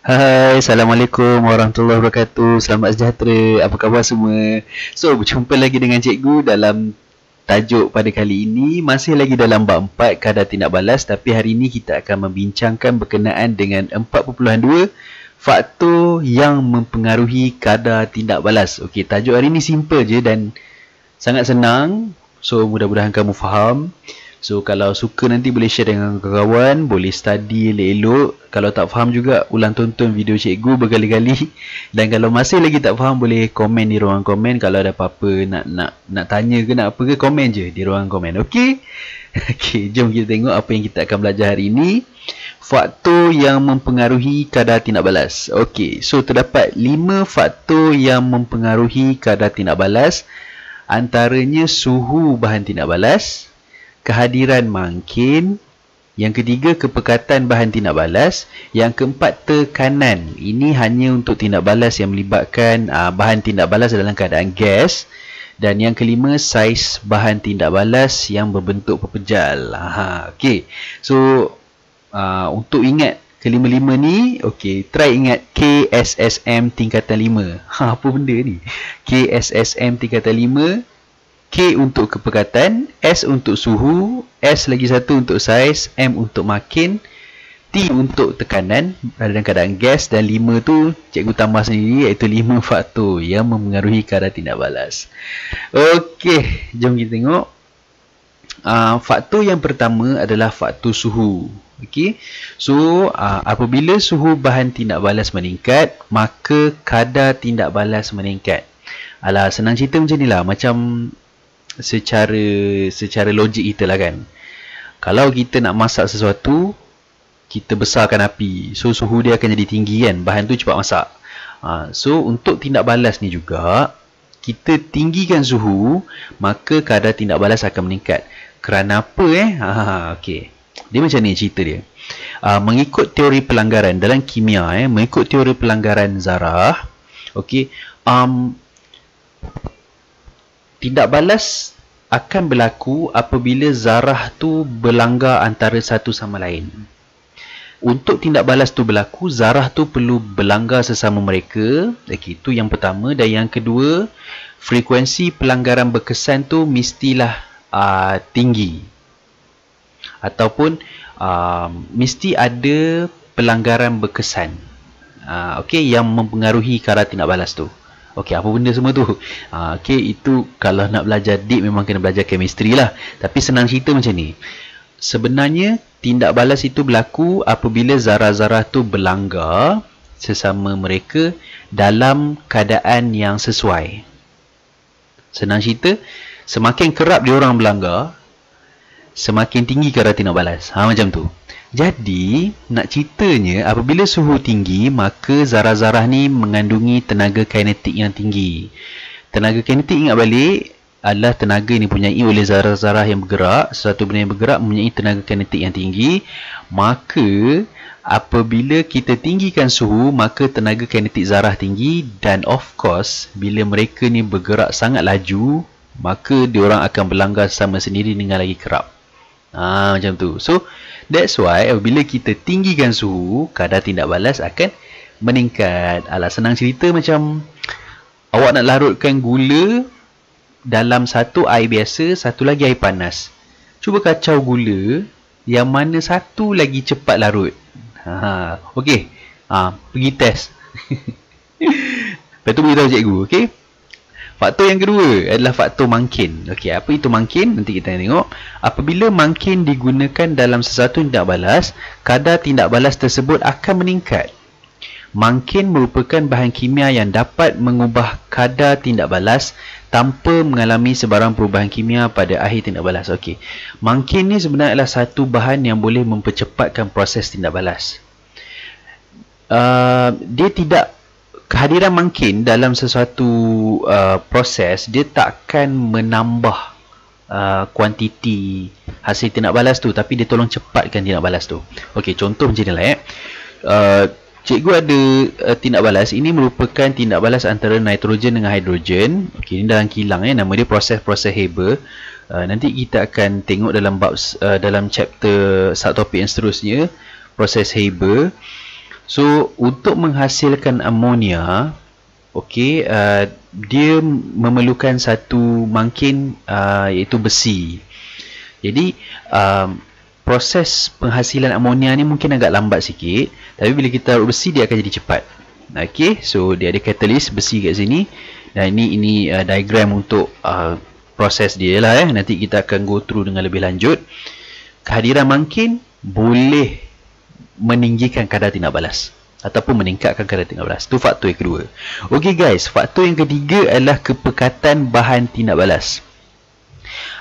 Hai, Assalamualaikum warahmatullahi wabarakatuh. Selamat sejahtera. Apa khabar semua? So, berjumpa lagi dengan cikgu dalam tajuk pada kali ini. Masih lagi dalam bab 4 kadar tindak balas. Tapi hari ini kita akan membincangkan berkenaan dengan 4.2 faktor yang mempengaruhi kadar tindak balas. Okey, tajuk hari ini simple je dan sangat senang. So, mudah-mudahan kamu faham. So, kalau suka nanti boleh share dengan kawan, boleh study elok-elok. Kalau tak faham juga, ulang tonton video cikgu berkali-kali. Dan kalau masih lagi tak faham, boleh komen di ruang komen. Kalau ada apa-apa nak tanya ke nak apa ke, komen je di ruang komen. Okey? Okey, jom kita tengok apa yang kita akan belajar hari ini. Faktor yang mempengaruhi kadar tindak balas. Okey, so terdapat 5 faktor yang mempengaruhi kadar tindak balas. Antaranya suhu bahan tindak balas, kehadiran mangkin, yang ketiga kepekatan bahan tindak balas, yang keempat tekanan. Ini hanya untuk tindak balas yang melibatkan bahan tindak balas dalam keadaan gas, dan yang kelima saiz bahan tindak balas yang berbentuk pepejal. Okey. So untuk ingat kelima-lima ni, okey, try ingat KSSM tingkatan 5. Apa benda ni? KSSM tingkatan 5. K untuk kepekatan, S untuk suhu, S lagi satu untuk saiz, M untuk makin, T untuk tekanan dalam keadaan gas, dan 5 tu cikgu tambah sendiri, iaitu 5 faktor yang mempengaruhi kadar tindak balas. Okey, jom kita tengok. Faktor yang pertama adalah faktor suhu. Okey. So, apabila suhu bahan tindak balas meningkat, maka kadar tindak balas meningkat. Alah, senang cerita macam ni lah. Macam secara logik kita lah kan. Kalau kita nak masak sesuatu, kita besarkan api, so suhu dia akan jadi tinggi kan, bahan tu cepat masak. So untuk tindak balas ni juga, kita tinggikan suhu, maka kadar tindak balas akan meningkat. Kerana apa okey. Dia macam ni cerita dia. Mengikut teori pelanggaran dalam kimia, mengikut teori pelanggaran zarah, okey, tindak balas akan berlaku apabila zarah tu berlanggar antara satu sama lain. Untuk tindak balas tu berlaku, zarah tu perlu berlanggar sesama mereka. Okey, itu yang pertama. Dan yang kedua, frekuensi pelanggaran berkesan tu mestilah tinggi. Ataupun mesti ada pelanggaran berkesan. Okey, yang mempengaruhi kadar tindak balas tu. Okey, apa benda semua tu? Okey, itu kalau nak belajar deep memang kena belajar chemistry lah. Tapi senang cerita macam ni. Sebenarnya, tindak balas itu berlaku apabila zarah-zarah tu berlanggar sesama mereka dalam keadaan yang sesuai. Senang cerita, semakin kerap diorang berlanggar, semakin tinggi kadar tindak balas. Macam tu. Jadi, nak ceritanya, apabila suhu tinggi, maka zarah-zarah ni mengandungi tenaga kinetik yang tinggi. Tenaga kinetik, ingat balik, adalah tenaga yang dipunyai oleh zarah-zarah yang bergerak. Sesuatu benda yang bergerak mempunyai tenaga kinetik yang tinggi. Maka, apabila kita tinggikan suhu, maka tenaga kinetik zarah tinggi. Dan of course, bila mereka ni bergerak sangat laju, maka diorang akan berlanggar sama sendiri dengan lagi kerap. Macam tu. So, that's why apabila kita tinggikan suhu, kadar tindak balas akan meningkat. Alah, senang cerita macam awak nak larutkan gula dalam satu air biasa, satu lagi air panas. Cuba kacau gula, yang mana satu lagi cepat larut. Okey. Pergi test. Lepas tu beritahu cikgu, okey? Faktor yang kedua adalah faktor mangkin. Okey, apa itu mangkin? Nanti kita tengok. Apabila mangkin digunakan dalam sesuatu tindak balas, kadar tindak balas tersebut akan meningkat. Mangkin merupakan bahan kimia yang dapat mengubah kadar tindak balas tanpa mengalami sebarang perubahan kimia pada akhir tindak balas. Okey. Mangkin ni sebenarnya adalah satu bahan yang boleh mempercepatkan proses tindak balas. Dia tidak Kehadiran mangkin dalam sesuatu proses, dia takkan menambah kuantiti hasil tindak balas tu, tapi dia tolong cepatkan tindak balas tu. Okey, contoh macam ni lah cikgu ada tindak balas. Ini merupakan tindak balas antara nitrogen dengan hidrogen. Okey, ini dalam kilang nama dia proses Haber. Nanti kita akan tengok dalam bab dalam chapter subtopik yang seterusnya, proses Haber. So untuk menghasilkan amonia, okey, dia memerlukan satu mungkin iaitu besi. Jadi proses penghasilan amonia ni mungkin agak lambat sikit, tapi bila kita taruh besi dia akan jadi cepat. Okey, so dia ada catalyst besi kat sini, dan ini diagram untuk proses dia lah. Nanti kita akan go through dengan lebih lanjut. Kehadiran mungkin boleh meninggikan kadar tindak balas ataupun meningkatkan kadar tindak balas. Itu faktor yang kedua. Okey guys, faktor yang ketiga adalah kepekatan bahan tindak balas.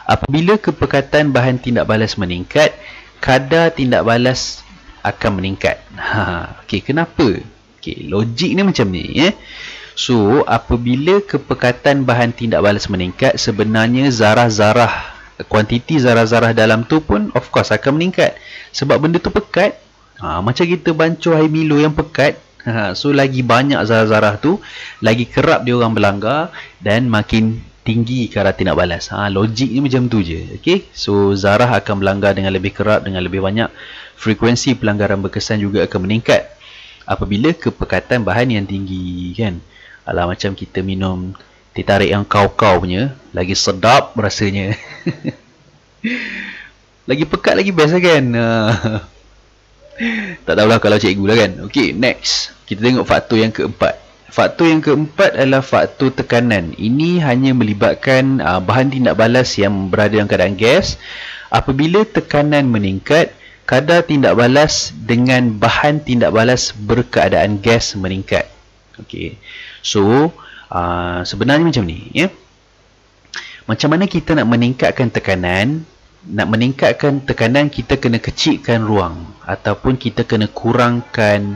Apabila kepekatan bahan tindak balas meningkat, kadar tindak balas akan meningkat. Okey, kenapa? Okey, logik ni macam ni. So, apabila kepekatan bahan tindak balas meningkat, sebenarnya zarah-zarah, kuantiti zarah-zarah dalam tu pun of course akan meningkat. Sebab benda tu pekat. Macam kita bancuh air Milo yang pekat. So, lagi banyak zarah-zarah tu, lagi kerap dia orang berlanggar dan makin tinggi kadar tindak balas. Logik ni macam tu je. Okay? So, zarah akan berlanggar dengan lebih kerap, dengan lebih banyak. Frekuensi pelanggaran berkesan juga akan meningkat apabila kepekatan bahan yang tinggi, kan? Alah, macam kita minum teh tarik yang kau-kau punya, lagi sedap rasanya. Lagi pekat lagi best lah, kan? Tak tahulah kalau cikgu lah, kan? Ok, next. Kita tengok faktor yang keempat. Faktor yang keempat adalah faktor tekanan. Ini hanya melibatkan bahan tindak balas yang berada dalam keadaan gas. Apabila tekanan meningkat, kadar tindak balas dengan bahan tindak balas berkeadaan gas meningkat. Ok, so sebenarnya macam ni, ya. Macam mana kita nak meningkatkan tekanan? Nak meningkatkan tekanan, kita kena kecilkan ruang ataupun kita kena kurangkan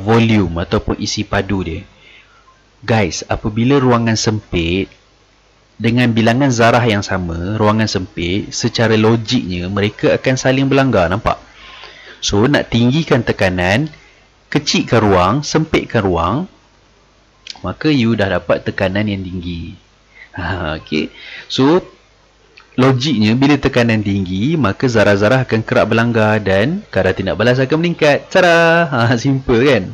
volume ataupun isi padu dia. Guys, apabila ruangan sempit dengan bilangan zarah yang sama, ruangan sempit, secara logiknya mereka akan saling berlanggar, nampak? So, nak tinggikan tekanan, kecilkan ruang, sempitkan ruang, maka you dah dapat tekanan yang tinggi. Okay. So, logiknya bila tekanan tinggi, maka zarah-zarah akan kerap berlanggar dan kadar tindak balas akan meningkat. Cara, simple, kan?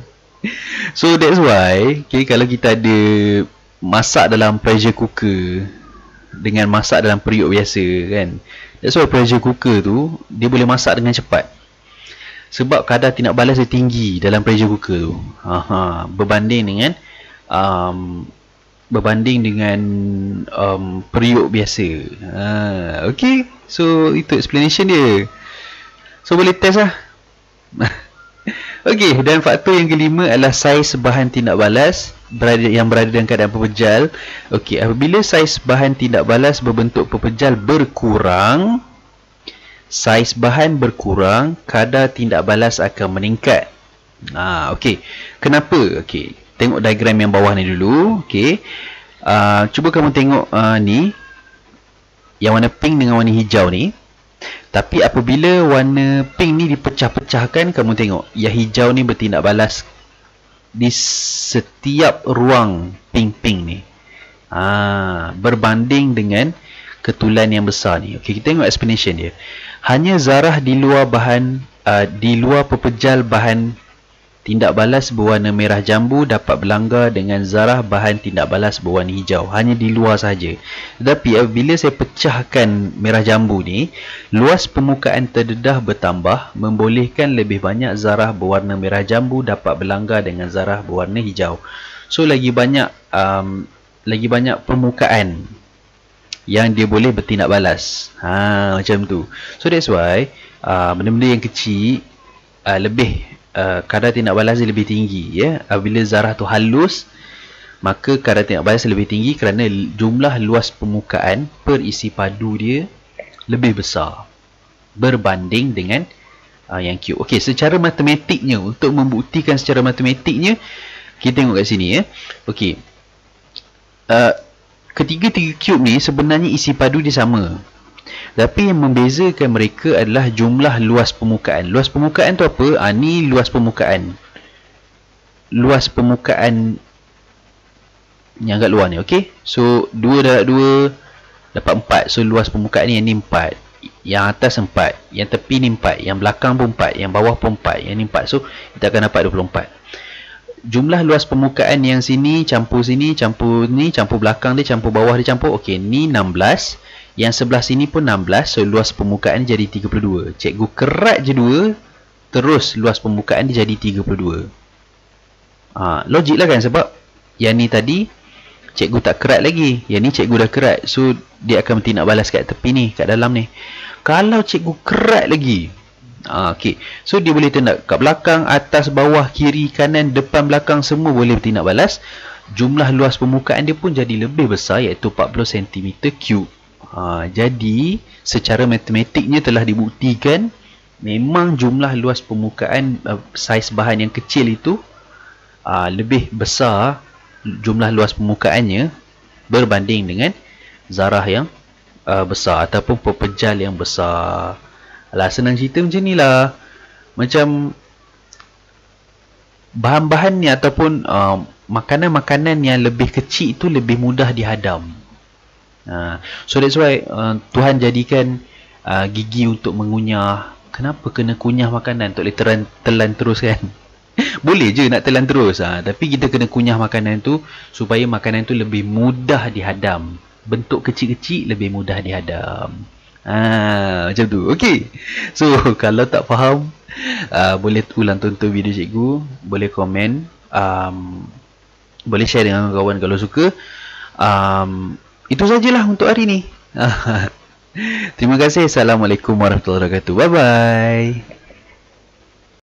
So that's why, okay, kalau kita ada masak dalam pressure cooker dengan masak dalam periuk biasa, kan, that's why pressure cooker tu dia boleh masak dengan cepat. Sebab kadar tindak balas dia tinggi dalam pressure cooker tu. Berbanding dengan periuk biasa. Okay, so itu explanation dia. So boleh test lah. Okey, dan faktor yang kelima adalah saiz bahan tindak balas yang berada dalam keadaan pepejal. Okey, apabila saiz bahan tindak balas berbentuk pepejal berkurang, saiz bahan berkurang, kadar tindak balas akan meningkat. Okey. Kenapa? Okey, tengok diagram yang bawah ni dulu. Okey. Cuba kamu tengok ni, yang warna pink dengan warna hijau ni. Tapi apabila warna pink ni dipecah-pecahkan, kamu tengok yang hijau ni bertindak balas di setiap ruang pink-pink ni, berbanding dengan ketulan yang besar ni. Okey, kita tengok explanation dia. Hanya zarah di luar pepejal bahan tindak balas berwarna merah jambu dapat berlanggar dengan zarah bahan tindak balas berwarna hijau. Hanya di luar sahaja. Tetapi apabila saya pecahkan merah jambu ni, luas permukaan terdedah bertambah, membolehkan lebih banyak zarah berwarna merah jambu dapat berlanggar dengan zarah berwarna hijau. So lagi banyak permukaan yang dia boleh bertindak balas. Macam tu. So that's why benda-benda yang kecil kadar tindak balas dia lebih tinggi, ya. Apabila zarah tu halus, maka kadar tindak balas lebih tinggi kerana jumlah luas permukaan per isi padu dia lebih besar berbanding dengan yang cube. Okey, secara matematiknya, untuk membuktikan secara matematiknya, kita tengok kat sini, ya. Okey, ketiga-tiga cube ni sebenarnya isi padu dia sama. Tapi yang membezakan mereka adalah jumlah luas permukaan. Luas permukaan tu apa? Ni luas permukaan. Luas permukaan yang kat luar ni, okey? So, 2 darab 2 dapat 4. So, luas permukaan ni yang ni 4. yang atas 4, yang tepi ni 4, yang belakang pun 4, yang bawah pun 4, yang ni 4. So kita akan dapat 24. Jumlah luas permukaan yang sini campur ni, campur belakang dia, campur bawah dia, campur. Okey, ni 16. Yang sebelah sini pun 16. So luas permukaan jadi 32. Cikgu kerat je 2, terus luas permukaan dia jadi 32. Logik lah kan, sebab yang ni tadi cikgu tak kerat lagi, yang ni cikgu dah kerat. So dia akan tindak balas kat tepi ni, kat dalam ni. Kalau cikgu kerat lagi, okay, so dia boleh tindak kat belakang, atas, bawah, kiri, kanan, depan, belakang, semua boleh tindak balas. Jumlah luas permukaan dia pun jadi lebih besar, iaitu 40 cm3. Jadi secara matematiknya telah dibuktikan memang jumlah luas permukaan saiz bahan yang kecil itu lebih besar jumlah luas permukaannya berbanding dengan zarah yang besar ataupun pepejal yang besar. Alah, senang cerita macam ni lah. Macam bahan-bahan ni ataupun makanan-makanan yang lebih kecil itu lebih mudah dihadam. So that's why Tuhan jadikan gigi untuk mengunyah. Kenapa kena kunyah makanan? Tak boleh telan terus kan? Boleh je nak telan terus, tapi kita kena kunyah makanan tu supaya makanan tu lebih mudah dihadam. Bentuk kecil-kecil lebih mudah dihadam. Macam tu. Okey. So kalau tak faham, boleh ulang tonton video cikgu, boleh komen, boleh share dengan kawan kalau suka. Itu sajalah untuk hari ni. Terima kasih. Assalamualaikum warahmatullahi wabarakatuh. Bye bye.